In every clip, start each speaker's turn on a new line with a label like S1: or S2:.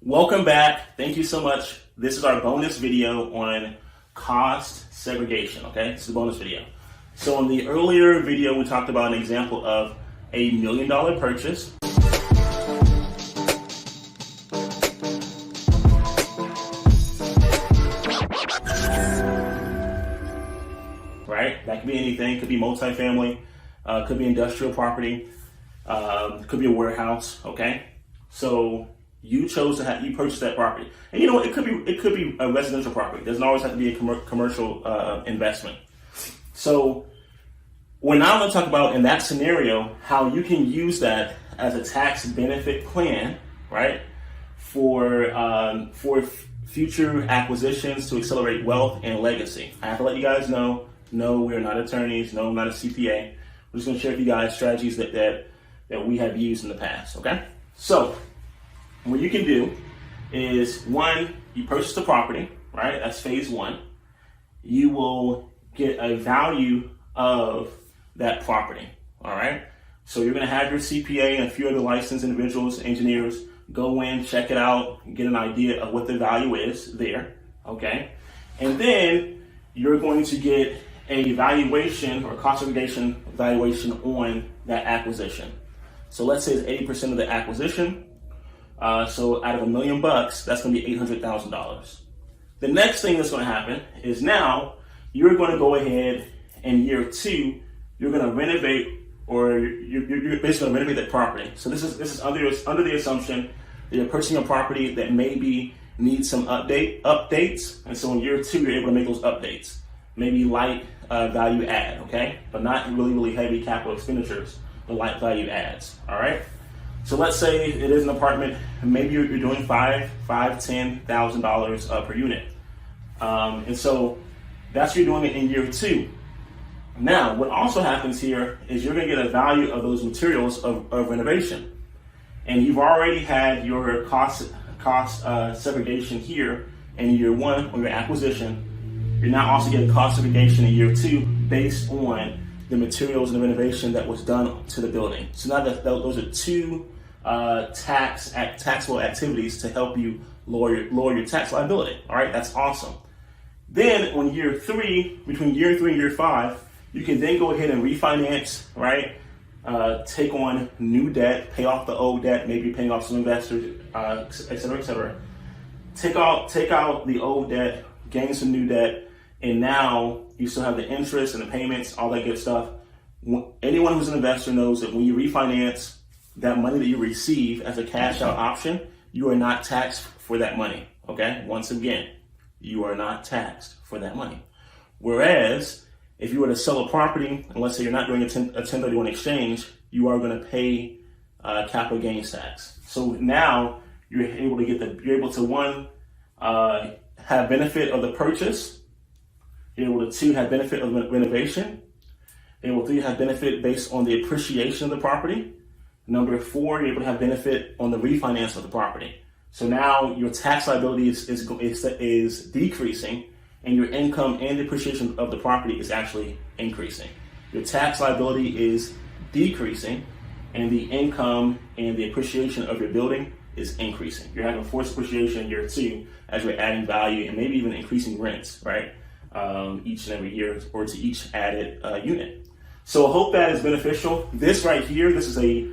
S1: Welcome back. Thank you so much. This is our bonus video on cost segregation, okay? This is a bonus video. So in the earlier video, we talked about an example of $1 million purchase. Right? That could be anything. Could be multifamily, could be industrial property, could be a warehouse, okay? So you chose to you purchased that property. And you know what, it could be a residential property. It doesn't always have to be a commercial investment. So we're now going to talk about, in that scenario, how you can use that as a tax benefit plan, right? For future acquisitions to accelerate wealth and legacy. I have to let you guys know, no, we're not attorneys. No, I'm not a CPA. I'm just going to share with you guys strategies that we have used in the past, okay? So what you can do is, one, you purchase the property, right? That's phase one. You will get a value of that property, all right? So you're going to have your CPA and a few other licensed individuals, engineers, go in, check it out, get an idea of what the value is there, okay? And then you're going to get a valuation or cost segregation valuation on that acquisition. So let's say it's 80% of the acquisition. So out of $1 million, that's going to be $800,000. The next thing that's going to happen is now you're going to go ahead and year two, you're going to renovate, or you're basically going to renovate that property. So this is under the assumption that you're purchasing a property that maybe needs some updates. And so in year two, you're able to make those updates. Maybe light value add, okay? But not really heavy capital expenditures, but light value adds, all right? So let's say it is an apartment, and maybe you're doing $10,000 per unit. And so that's what you're doing it in year two. Now, what also happens here is you're gonna get a value of those materials of renovation. And you've already had your cost segregation here in year one on your acquisition. You're now also getting cost segregation in year two based on the materials and the renovation that was done to the building. So now those are two taxable activities to help you lower your tax liability. All right, that's awesome. Then on year three, between year three and year five, you can then go ahead and refinance, right? Take on new debt, pay off the old debt, maybe paying off some investors, et cetera, et cetera. Take out the old debt, gain some new debt, and now you still have the interest and the payments, all that good stuff. Anyone who's an investor knows that when you refinance, that money that you receive as a cash out option, you are not taxed for that money, okay? Once again, you are not taxed for that money. Whereas, if you were to sell a property, and let's say you're not doing a 1031 exchange, you are gonna pay capital gains tax. So now you're able to one, have benefit of the purchase. You're able to two, have benefit of the renovation. You're able to three, have benefit based on the appreciation of the property. Number four, you're able to have benefit on the refinance of the property. So now your tax liability is decreasing, and your income and depreciation of the property is actually increasing. Your tax liability is decreasing, and the income and the appreciation of your building is increasing. You're having forced appreciation in year two as you're adding value and maybe even increasing rents, right? Each and every year, or to each added unit. So I hope that is beneficial. This right here, this is a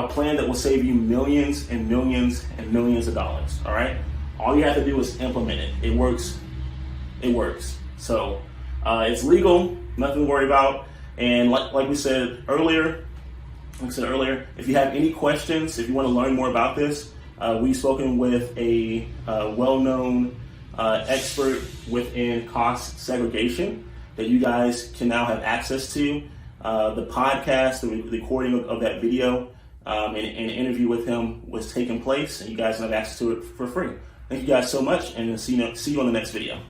S1: plan that will save you millions and millions and millions of dollars, all right? All you have to do is implement it. It works. It works. So it's legal, nothing to worry about. And like we said earlier, if you have any questions, if you want to learn more about this, we've spoken with a well-known expert within cost segregation that you guys can now have access to. The podcast, the recording of that video, and an interview with him was taking place, and you guys have access to it for free. Thank you guys so much, and see you on the next video.